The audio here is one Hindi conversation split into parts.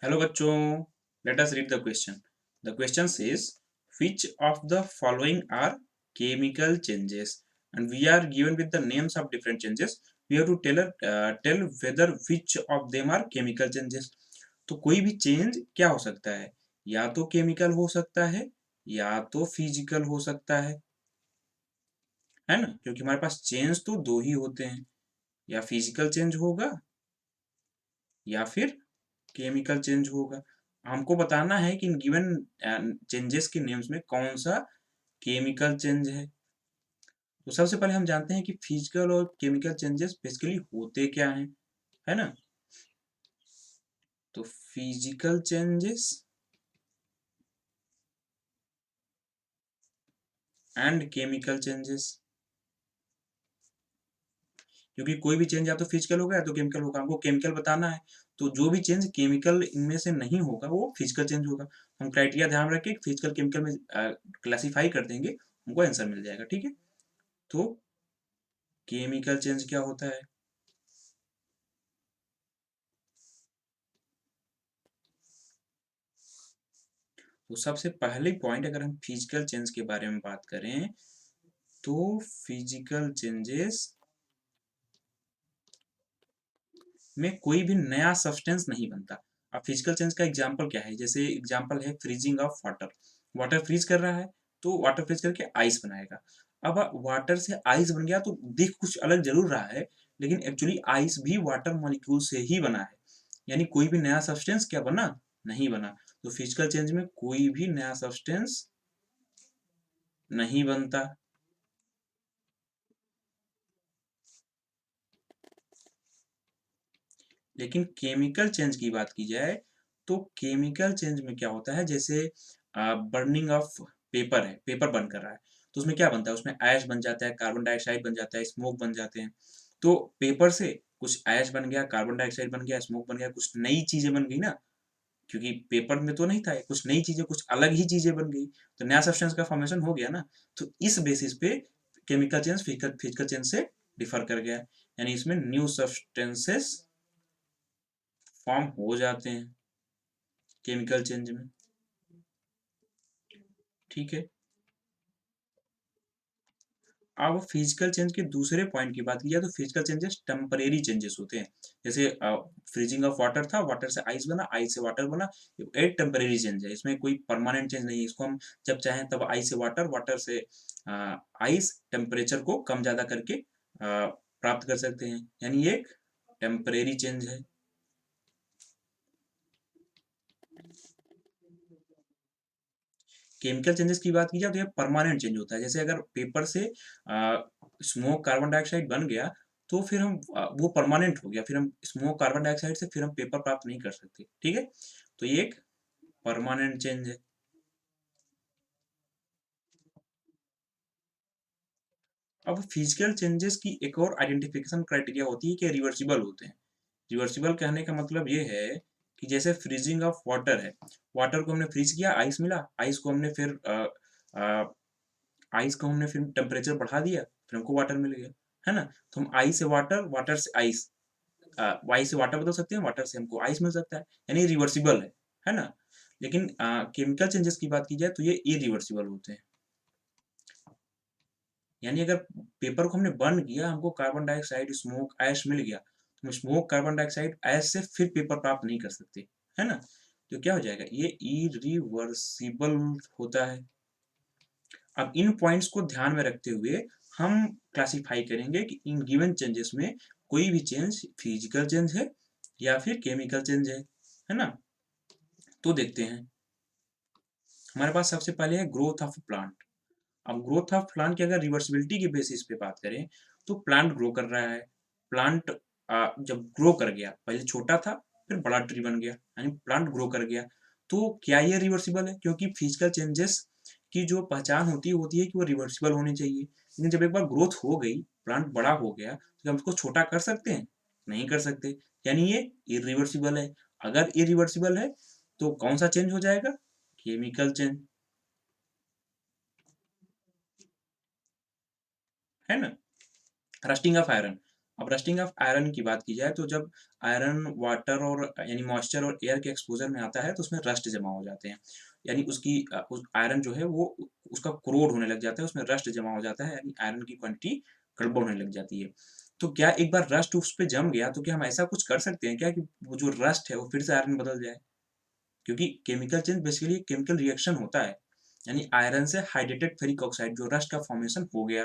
Hello bachcho, let us read the question. The question says, which of the following are chemical changes? And we are given with the names of different changes. We have to tell whether which of them are chemical changes. तो कोई भी चेंज क्या हो सकता है? या तो केमिकल हो सकता है या तो फिजिकल हो सकता है ना? क्योंकि हमारे पास चेंज तो दो ही होते हैं, या फिजिकल चेंज होगा या फिर केमिकल चेंज होगा। हमको बताना है कि इन गिवन चेंजेस के नेम्स में कौन सा केमिकल चेंज है। तो सबसे पहले हम जानते हैं कि फिजिकल और केमिकल चेंजेस बेसिकली होते क्या हैं, है ना। तो physical changes and chemical changes, क्योंकि कोई भी चेंज या तो फिजिकल होगा या तो केमिकल होगा। हमको केमिकल बताना है, तो जो भी चेंज केमिकल इनमें से नहीं होगा वो फिजिकल चेंज होगा। हम क्राइटेरिया ध्यान रख के फिजिकल केमिकल में क्लासीफाई कर देंगे, हमको आंसर मिल जाएगा। ठीक है, तो केमिकल चेंज क्या होता है? तो सबसे पहले पॉइंट, अगर हम फिजिकल चेंज के बारे में बात करें तो फिजिकल चेंजेस में कोई भी नया सब्सटेंस नहीं बनता। अब फिजिकल चेंज का एग्जांपल क्या है? जैसे एग्जांपल है freezing of water. Water freeze कर रहा है तो वाटर फ्रीज करके आइस बनाएगा। अब वाटर से आइस बन गया तो दिख कुछ अलग जरूर रहा है, लेकिन एक्चुअली आइस भी वाटर मॉलिक्यूल से ही बना है। यानी कोई भी नया सब्सटेंस क्या बना? नहीं बना। तो फिजिकल चेंज में कोई भी नया सब्सटेंस नहीं बनता। लेकिन केमिकल चेंज की बात की जाए तो केमिकल चेंज में क्या होता है, जैसे बर्निंग ऑफ पेपर है, पेपर बर्न कर रहा है तो उसमें क्या बनता है? उसमें ऐश बन जाता है, कार्बन डाइऑक्साइड बन जाता है, स्मोक बन जाते हैं। तो पेपर से कुछ ऐश बन गया, कार्बन डाइऑक्साइड बन गया, स्मोक बन गया, कुछ नई चीजें बन गई ना। क्योंकि पेपर में तो नहीं था, कुछ नई चीजें, कुछ अलग ही चीजें बन गई, तो नया सब्सटेंस का फॉर्मेशन हो गया ना। तो इस बेसिस पे chemical change physical physical change से डिफर कर गया। यानी इसमें न्यू सब्सटेंसेस फॉर्म हो जाते हैं केमिकल चेंज में। ठीक है, अब फिजिकल चेंज के दूसरे पॉइंट की बात की जाए तो फिजिकल चेंजेस टेम्परेरी चेंजेस होते हैं। जैसे फ्रीजिंग ऑफ वाटर था, वाटर से आइस बना, आइस से वाटर बना, एक टेम्परेरी चेंज है, इसमें कोई परमानेंट चेंज नहीं है। इसको हम जब चाहें तब आइस से वाटर, वाटर से आइस टेम्परेचर को कम ज़्यादा करके प्राप्त कर सकते हैं। यानी ये एक टेम्परेरी चेंज है। केमिकल चेंजेस की बात की जाए तो ये परमानेंट चेंज होता है। जैसे अगर पेपर से स्मोक कार्बन डाइऑक्साइड बन गया तो फिर हम वो परमानेंट हो गया, फिर हम स्मोक कार्बन डाइऑक्साइड से फिर हम पेपर प्राप्त नहीं कर सकते। ठीक है, तो ये एक परमानेंट चेंज है। अब फिजिकल चेंजेस की एक और आइडेंटिफिकेशन क्राइटेरिया होती है कि रिवर्सिबल होते हैं। रिवर्सिबल कहने का मतलब ये है कि जैसे फ्रीजिंग ऑफ वाटर है, वाटर को हमने फ्रीज किया, आइस मिला, आइस को हमने फिर आइस को हमने फिर टेम्परेचर बढ़ा दिया, फिर हमको वाटर मिल गया, है ना। तो हम आइस से वाटर, वाटर से आइस, आइस से वाटर बदल सकते हैं, वाटर से हमको आइस मिल सकता है। यानी रिवर्सिबल है ना। लेकिन केमिकल चेंजेस की बात की जाए तो ये इरिवर्सिबल होते हैं। यानी अगर पेपर को हमने बर्न किया, हमको कार्बन डाइऑक्साइड, स्मोक, ऐश मिल गया, तो हम स्मोक, कार्बन डाइऑक्साइड, ऐश से फिर पेपर प्राप्त नहीं कर सकते, है ना। तो क्या हो जाएगा? ये इरिवर्सिबल होता है। अब इन पॉइंट्स को ध्यान में रखते हुए हम क्लासिफाई करेंगे कि इन गिवन चेंजेस में कोई भी चेंज फिजिकल चेंज है या फिर केमिकल चेंज है ना। तो देखते हैं, हमारे पास सबसे पहले है ग्रोथ ऑफ प्लांट। अब ग्रोथ ऑफ प्लांट की अगर रिवर्सिबिलिटी के बेसिस पे बात करें तो प्लांट ग्रो कर रहा है। प्लांट जब ग्रो कर गया, पहले छोटा था फिर बड़ा ट्री बन गया, यानी प्लांट ग्रो कर गया। तो क्या ये रिवर्सिबल है? क्योंकि फिजिकल चेंजेस की जो पहचान होती है कि वो रिवर्सिबल होनी चाहिए। लेकिन जब एक बार ग्रोथ हो गई, प्लांट बड़ा हो गया, तो हम उसको छोटा कर सकते हैं? नहीं कर सकते। यानी ये इरिवर्सिबल है। अगर इरिवर्सिबल है तो कौन सा चेंज हो जाएगा? केमिकल चेंज, है ना। रस्टिंग ऑफ आयरन, अब रस्टिंग ऑफ आयरन की बात की जाए तो जब आयरन वाटर और यानी मॉइस्चर और एयर के एक्सपोजर में आता है तो उसमें रस्ट जमा हो जाते हैं, यानी उसकी उस आयरन जो है वो उसका क्रोड होने लग जाता है, उसमें रस्ट जमा हो जाता है, यानी आयरन की क्वांटिटी गड़बड़ होने लग जाती है। तो क्या एक बार रस्ट उस पे जम गया तो क्या हम ऐसा कुछ कर सकते हैं क्या कि वो जो रस्ट है वो फिर से आयरन बदल जाए? क्योंकि chemical change basically chemical reaction होता है, यानी आयरन से हाइड्रेटेड फेरिक ऑक्साइड जो रस्ट का फॉर्मेशन हो गया,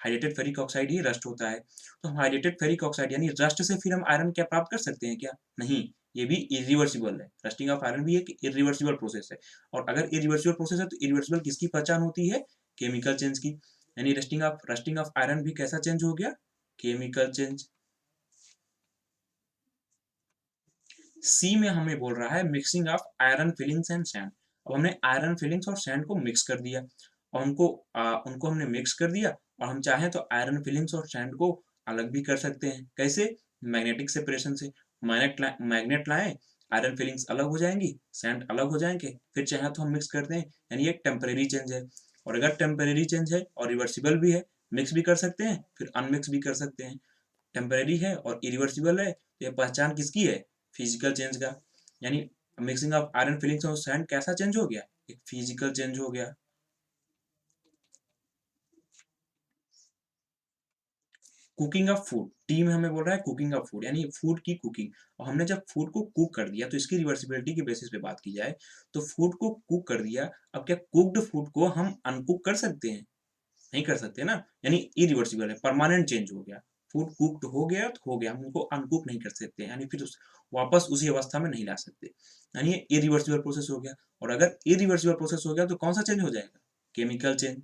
हाइड्रेटेड फेरिक ऑक्साइड ही रस्ट होता है। तो हम हाइड्रेटेड फेरिक ऑक्साइड यानी रस्ट से फिर हम आयरन क्या प्राप्त कर सकते हैं क्या? नहीं, ये भी इरिवर्सिबल है। रस्टिंग ऑफ आयरन भी एक इरिवर्सिबल प्रोसेस है, और अगर इरिवर्सिबल प्रोसेस है तो इरिवर्सिबल किसकी पहचान होती है? केमिकल चेंज की। यानी रस्टिंग ऑफ आयरन भी कैसा चेंज हो गया? Chemical change. सी में हमें बोल रहा है mixing of iron filings and sand. अब हमने आयरन फिलिंग्स और सैंड को मिक्स कर दिया, और उनको हमने मिक्स कर दिया, और हम चाहें तो आयरन फिलिंग्स और सैंड को अलग भी कर सकते हैं। कैसे? मैग्नेटिक सेपरेशन से। मैग्नेट लाएं, आयरन फिलिंग्स अलग हो जाएंगी, सैंड अलग हो जाएंगे, फिर चाहे तो हम मिक्स कर दें, यानी एक टेम्परेरी चेंज है। और अगर टेम्परेरी चेंज है और रिवर्सिबल भी है, मिक्स भी कर सकते हैं फिर अनमिक्स भी कर सकते हैं। टेम्परेरी है और इरिवर्सिबल है तो ये पहचान किसकी है? फिजिकल चेंज का। यानी मिक्सिंग ऑफ आयरन फिलिंग्स और सैंड कैसा चेंज हो गया? एक फिजिकल चेंज हो गया। कुकिंग ऑफ फूड, टी में हमें बोल रहा है कुकिंग ऑफ फूड, यानी फूड की कुकिंग। और हमने जब फूड को कुक कर दिया तो इसकी रिवर्सिबिलिटी के बेसिस पे बात की जाए तो फूड को कुक कर दिया, अब क्या कुक्ड फूड को हम अनकुक कर सकते हैं? नहीं कर सकते ना, यानी इरिवर्सिबल है, परमानेंट चेंज हो गया। फूड कुक्ड हो गया तो हो गया, हम उनको अनकुक नहीं कर सकते, यानी फिर वापस उसी अवस्था में नहीं ला सकते, यानी ये इरिवर्सिबल प्रोसेस हो गया। और अगर इरिवर्सिबल प्रोसेस हो गया तो कौन सा चेंज हो जाएगा? Chemical change.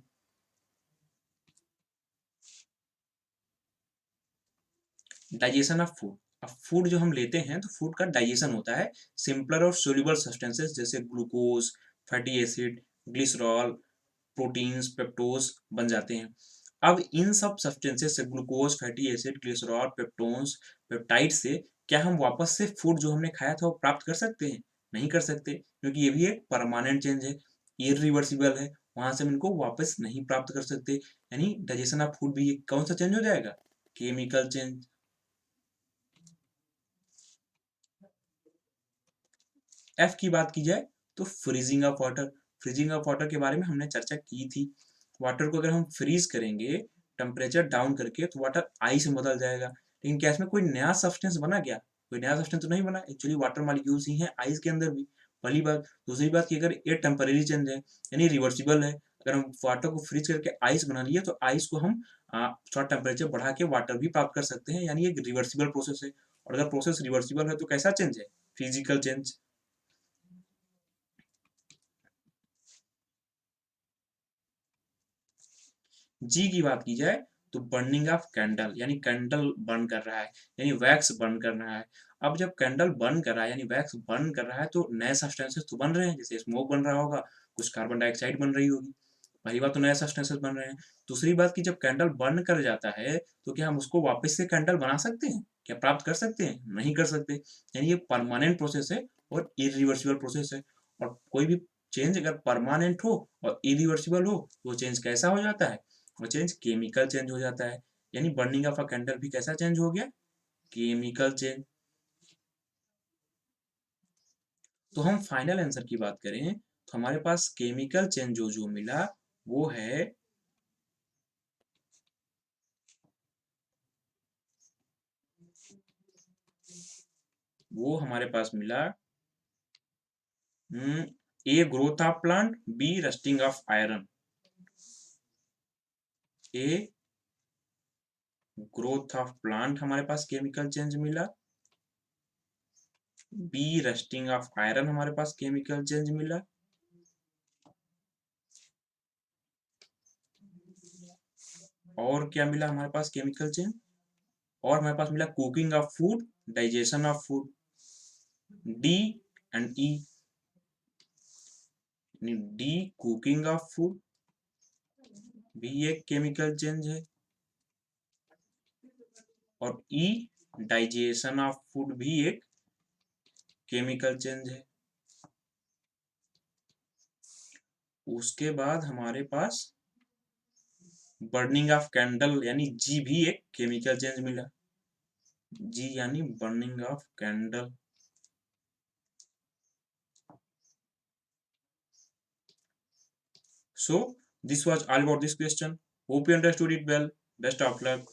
Digestion of food, अब फूड जो हम लेते हैं तो फूड का डाइजेशन होता है। सिंपलर और सोल्यूबल सब्सटेंसेस जैसे glucose, fatty acid, glycerol, proteins, peptones बन जाते हैं। अब इन सब सब्सटेंसेस से glucose, fatty acid, glycerol, peptones, peptide से क्या हम वापस से फूड जो हमने खाया था वो प्राप्त कर सकते हैं? नहीं कर सकते, क्योंकि ये भी एक परमानेंट चेंज है, इरिवर्सिबल है, वहां से हम इनको वापस नहीं प्राप्त कर सकते। यानी डाइजेशन ऑफ फूड भी एक कौन सा चेंज हो जाएगा? Chemical change. एफ की बात की जाए तो freezing of water. Freezing of water के बारे में हमने चर्चा की थी। वाटर को अगर हम फ्रीज करेंगे टेम्परेचर डाउन करके तो वाटर आइस में बदल जाएगा, लेकिन क्या इसमें कोई नया सब्सटेंस बना क्या? कोई नया सब्सटेंस तो नहीं बना, एक्चुअली वाटर मॉलिक्यूल्स ही हैं आइस के अंदर भी। पहली बात। दूसरी बात कि अगर ये टेम्परेरी चेंज है यानी रिवर्सिबल है, अगर हम वाटर को फ्रीज करके आइस बना लिए तो आइस को हम थोड़ा टेम्परेचर बढ़ा के वाटर भी प्राप्त कर सकते हैं, यानी एक रिवर्सिबल प्रोसेस है। और अगर प्रोसेस रिवर्सिबल है तो कैसा चेंज है? Physical change. जी की बात की जाए तो बर्निंग ऑफ कैंडल, यानी कैंडल बर्न कर रहा है, यानी वैक्स बर्न कर रहा है। अब जब कैंडल बर्न कर रहा है यानी वैक्स बर्न कर रहा है तो नए सब्सटेंसेस तो बन रहे हैं, जैसे स्मोक बन रहा होगा, कुछ कार्बन डाइऑक्साइड बन रही होगी। पहली बात तो नए सब्सटेंसेस बन रहे हैं। दूसरी बात कि जब कैंडल बर्न कर जाता है तो क्या हम उसको वापस से कैंडल बना सकते हैं? क्या प्राप्त कर सकते हैं? नहीं कर सकते। यानी ये परमानेंट प्रोसेस है और इरिवर्सिबल प्रोसेस है। और कोई भी चेंज अगर परमानेंट हो और इरिवर्सिबल हो तो वो चेंज कैसा हो जाता है? वो चेंज केमिकल चेंज हो जाता है। यानी बर्निंग ऑफ अ कैंडल भी कैसा चेंज हो गया? Chemical change. तो हम फाइनल आंसर की बात करें तो हमारे पास केमिकल चेंज जो जो मिला वो है वो हमारे पास मिला A growth of plant, B rusting of iron. A growth of plant हमारे पास केमिकल चेंज मिला, बी रस्टिंग ऑफ आयरन हमारे पास केमिकल चेंज मिला, और क्या मिला हमारे पास केमिकल चेंज? और हमारे पास मिला cooking of food, digestion of food. D and E, D cooking of food भी एक केमिकल चेंज है, और ई डाइजेशन ऑफ फूड भी एक केमिकल चेंज है। उसके बाद हमारे पास बर्निंग ऑफ कैंडल यानी जी भी एक केमिकल चेंज मिला। जी यानी burning of candle. So this was all about this question. Hope you understood it well. Best of luck.